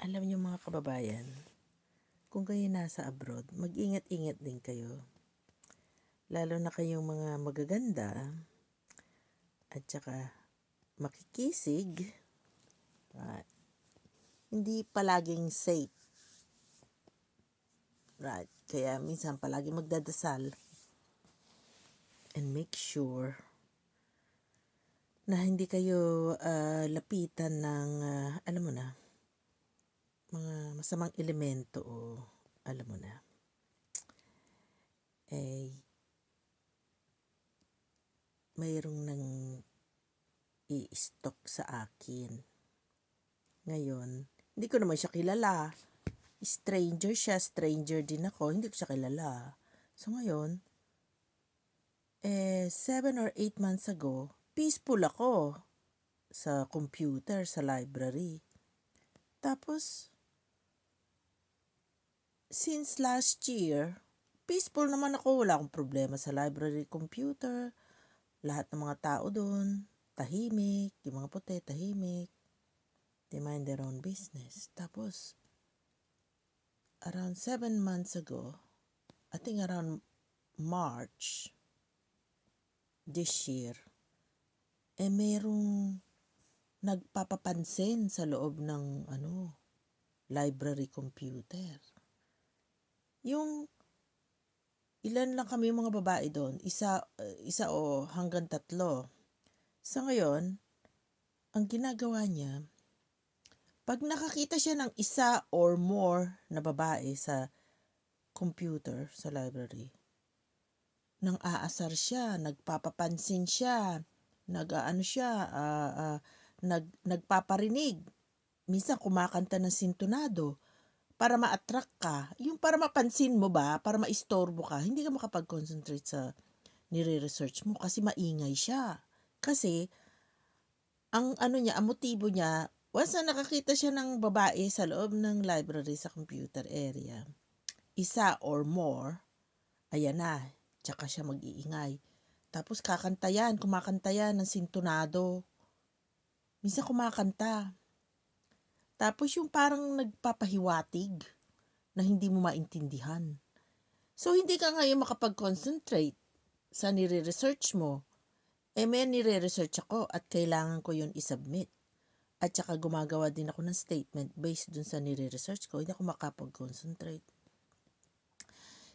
Alam niyo mga kababayan, kung kayo nasa abroad, mag-ingat-ingat din kayo. Lalo na kayong mga magaganda at saka makikisig, right? Hindi palaging safe. Right? Kaya minsan palagi magdadasal and make sure na hindi kayo lapitan ng, alam mo na, mga masamang elemento o alam mo na, mayroong nang i-stock sa akin. Ngayon, hindi ko naman siya kilala. Stranger siya, stranger din ako, hindi ko siya kilala. So ngayon, 7 or 8 months ago, peaceful ako sa computer, sa library. Tapos, since last year, peaceful naman ako, wala akong problema sa library computer. Lahat ng mga tao doon, tahimik, yung mga puti, tahimik. They mind their own business. Tapos, around 7 months ago, I think around March this year, merong nagpapapansin sa loob ng library computer. Yung ilan lang kami mga babae doon, isa o hanggang 3. Sa ngayon, ang ginagawa niya, pag nakakita siya ng isa or more na babae sa computer, sa library, nang aasar siya, nagpapapansin siya, nagpaparinig. Minsan kumakanta ng sintonado para ma-attract ka. Yung para mapansin mo ba, para maistorbo ka, hindi ka makapag-concentrate sa nire-research mo kasi maingay siya. Kasi ang ang motibo niya, once na nakakita siya ng babae sa loob ng library sa computer area, isa or more, ayan na, tsaka siya mag-iingay. Tapos kumakanta yan ng sintonado. Minsan kumakanta. Tapos yung parang nagpapahiwatig na hindi mo maintindihan. So hindi ka ngayon makapag-concentrate sa nire-research mo. May nire-research ako at kailangan ko yun i-submit. At saka gumagawa din ako ng statement based dun sa nire-research ko. Hindi ako makapag-concentrate.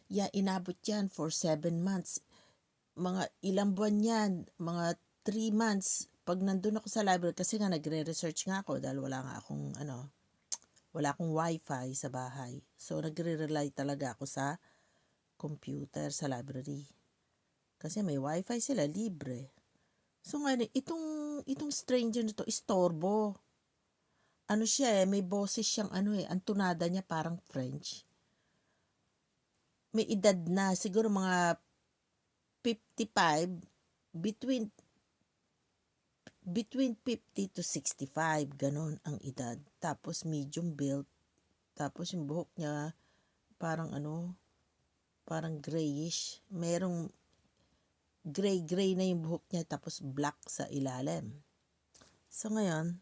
Inabot yan for 7 months. Mga ilang buwan yan, mga 3 months, pag nandun ako sa library, kasi nga nagre-research nga ako dahil wala akong wifi sa bahay. So, nagre-rely talaga ako sa computer, sa library. Kasi may wifi sila, libre. So, ngayon, itong stranger na to, istorbo. May boses siyang ang tunada niya parang French. May edad na, siguro mga 55, between 50 to 65, ganon ang edad. Tapos medium build. Tapos yung buhok niya parang parang grayish. Merong gray na yung buhok niya tapos black sa ilalim. So ngayon,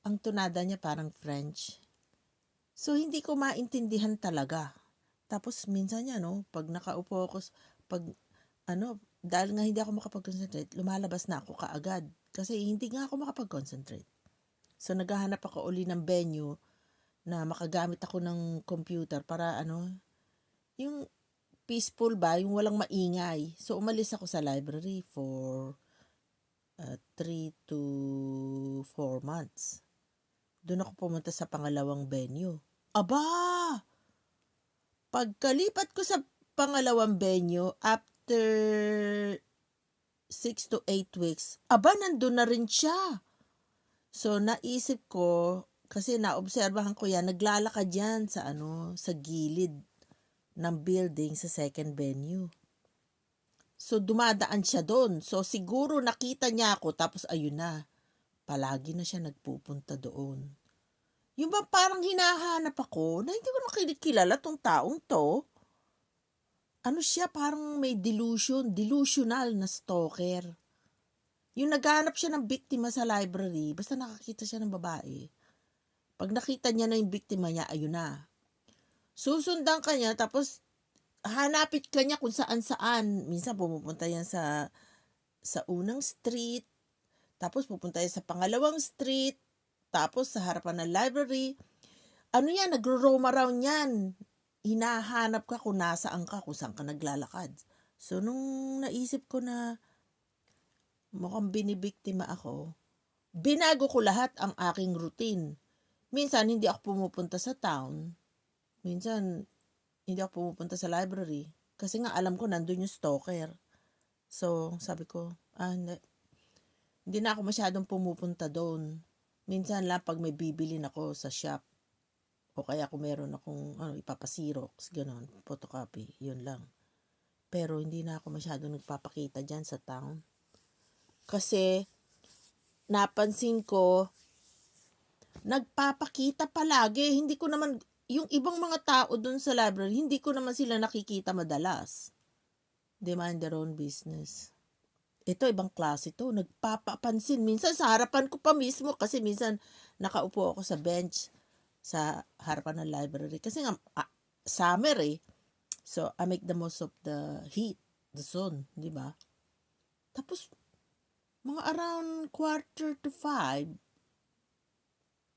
ang tunada niya parang French. So hindi ko maintindihan talaga. Tapos minsan pag nakaupo ako, dahil nga hindi ako makapag-concentrate, lumalabas na ako kaagad. Kasi hindi nga ako makapag-concentrate. So naghahanap ako uli ng venue na makagamit ako ng computer para yung peaceful ba, yung walang maingay. So umalis ako sa library for 3 to 4 months. Doon ako pumunta sa pangalawang venue. Aba! Pagkalipat ko sa pangalawang venue, after 6 to 8 weeks, nandun na rin siya. So, naisip ko, kasi naobserbahan ko yan, naglalakad yan sa gilid ng building sa second venue. So, dumadaan siya doon. So, siguro nakita niya ako, tapos ayun na. Palagi na siya nagpupunta doon. Yung ba parang hinahanap ako, na hindi ko nakikilala tong taong to. Siya, parang may delusional na stalker. Yung naghahanap siya ng biktima sa library, basta nakakita siya ng babae. Pag nakita niya na yung biktima niya, ayun na. Susundan ka niya, tapos hanapin ka niya kung saan-saan. Minsan pumupunta yan sa unang street, tapos pupunta yan sa pangalawang street, tapos sa harapan ng library. Ano yan, nagro-roam around yan. Hinahanap ka kung nasaan ka, kung saan ka naglalakad. So, nung naisip ko na mukhang binibiktima ako, binago ko lahat ang aking routine. Minsan, hindi ako pumupunta sa town. Minsan, hindi ako pumupunta sa library. Kasi nga, alam ko, nandun yung stalker. So, sabi ko, hindi na ako masyadong pumupunta doon. Minsan lang pag may bibilin ako sa shop. O kaya kung meron akong ipapasirox, gano'n, photocopy, yun lang. Pero hindi na ako masyadong nagpapakita dyan sa town. Kasi, napansin ko, nagpapakita palagi. Hindi ko naman, yung ibang mga tao dun sa library, hindi ko naman sila nakikita madalas. They mind their own business. Ito, ibang klase to. Nagpapapansin. Minsan sa harapan ko pa mismo kasi minsan nakaupo ako sa bench sa harapan ng library. Kasi nga, summer eh. So, I make the most of the heat, the sun, di ba? Tapos, mga around 4:45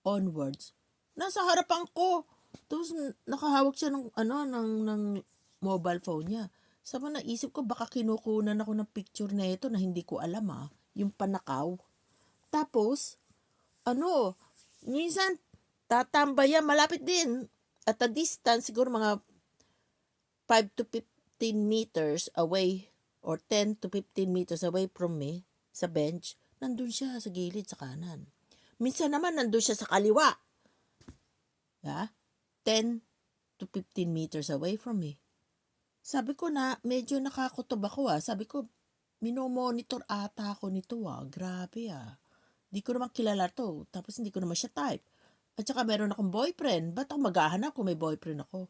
onwards, nasa harapan ko. Tapos, nakahawak siya ng mobile phone niya. Sabi naisip ko, baka kinukunan ako ng picture na ito na hindi ko alam yung panakaw. Tapos, minsan, tatambaya, malapit din. At a distance, siguro mga 5 to 15 meters away or 10 to 15 meters away from me, sa bench, nandun siya sa gilid, sa kanan. Minsan naman, nandun siya sa kaliwa. 10 to 15 meters away from me. Sabi ko na, medyo nakakutob ako Sabi ko, minomonitor ata ako nito Grabe Di ko naman kilala to. Tapos hindi ko naman siya type. At saka meron akong boyfriend. Ba't ako maghahanap kung may boyfriend ako?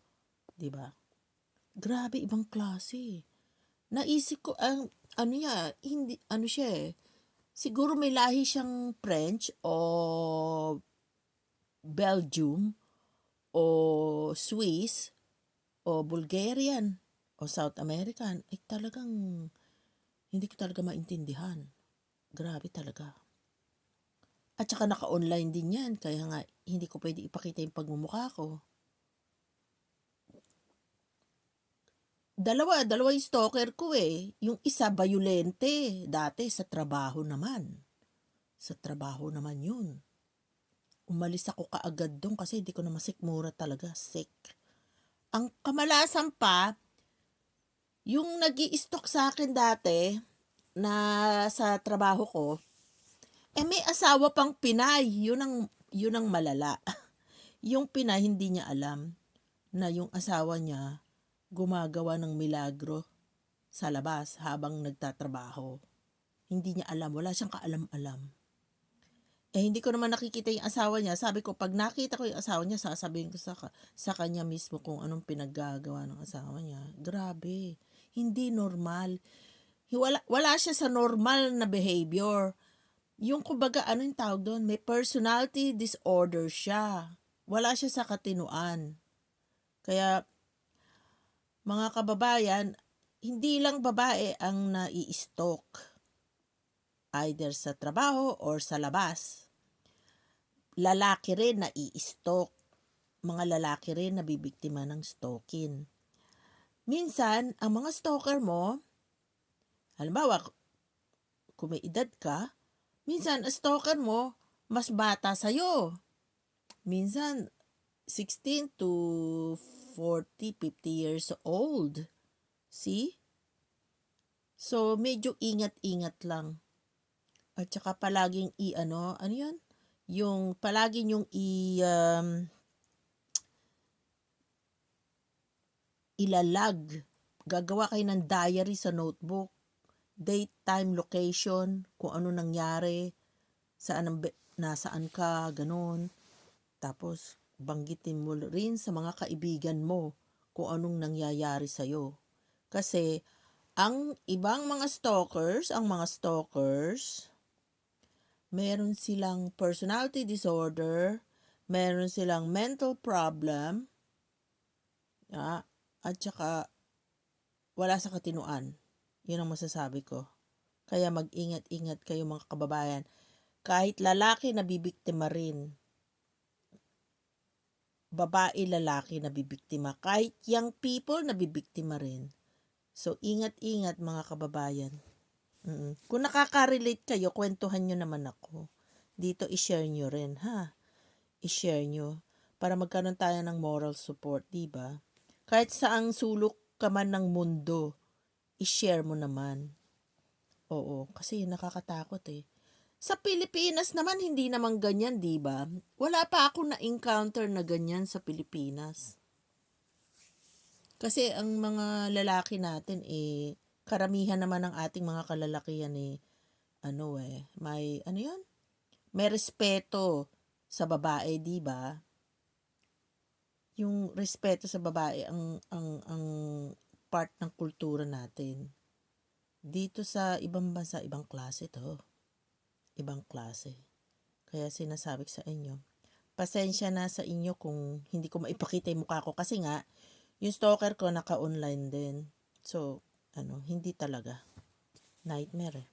Diba? Grabe, ibang klase. Naisip ko, hindi, siya siguro may lahi siyang French o Belgium o Swiss o Bulgarian o South American, talagang hindi ko talaga maintindihan. Grabe talaga. At saka naka-online din yan, kaya nga hindi ko pwede ipakita yung pagmumukha ko. Dalawa yung stalker ko Yung isa, bayulente. Dati, sa trabaho naman. Sa trabaho naman yun. Umalis ako kaagad doon kasi hindi ko na masikmura talaga. Sick. Ang kamalasan pa, yung nag-i-stalk sa akin dati na sa trabaho ko, may asawa pang Pinay. Yun ang malala. Yung Pinay, hindi niya alam na yung asawa niya gumagawa ng milagro sa labas habang nagtatrabaho. Hindi niya alam. Wala siyang kaalam-alam. Hindi ko naman nakikita yung asawa niya. Sabi ko, pag nakita ko yung asawa niya, sasabihin ko sa kanya mismo kung anong pinaggagawa ng asawa niya. Grabe. Hindi normal. Wala siya sa normal na behavior. Yung kumbaga, yung tawag doon? May personality disorder siya. Wala siya sa katinuan. Kaya, mga kababayan, hindi lang babae ang nai-stalk. Either sa trabaho or sa labas. Lalaki rin nai-stalk. Mga lalaki rin nabibiktima ng stalking. Minsan, ang mga stalker mo, halimbawa, kung may edad ka, minsan, ang stalker mo, mas bata sa'yo. Minsan, 16 to 40, 50 years old. See? So, medyo ingat-ingat lang. At saka palaging ano yan? Yung palaging yung ilalag. Gagawa kayo ng diary sa notebook. Date, time, location, kung ano nangyari, nasaan ka, ganun. Tapos, banggitin mo rin sa mga kaibigan mo kung anong nangyayari sa'yo. Kasi, ang ibang mga stalkers, meron silang personality disorder, meron silang mental problem, at saka wala sa katinuan. Yun ang masasabi ko. Kaya mag-ingat-ingat kayo mga kababayan. Kahit lalaki nabibiktima rin. Babae, lalaki nabibiktima. Kahit young people nabibiktima rin. So, ingat-ingat mga kababayan. Kung nakaka-relate kayo, kwentuhan nyo naman ako. Dito, i-share nyo rin, ha? I-share nyo. Para magkaroon tayo ng moral support, di ba? Kahit saang sulok ka man ng mundo, i-share mo naman. Oo, kasi nakakatakot eh. Sa Pilipinas naman, hindi naman ganyan, di ba? Wala pa ako na-encounter na ganyan sa Pilipinas. Kasi ang mga lalaki natin karamihan naman ng ating mga kalalakihan may respeto sa babae, di ba? Yung respeto sa babae ang part ng kultura natin. Dito sa ibang bansa, ibang klase to. Ibang klase. Kaya sinasabi ko sa inyo, pasensya na sa inyo kung hindi ko maipakita yung mukha ko kasi nga, yung stalker ko naka-online din. So, hindi talaga. Nightmare eh.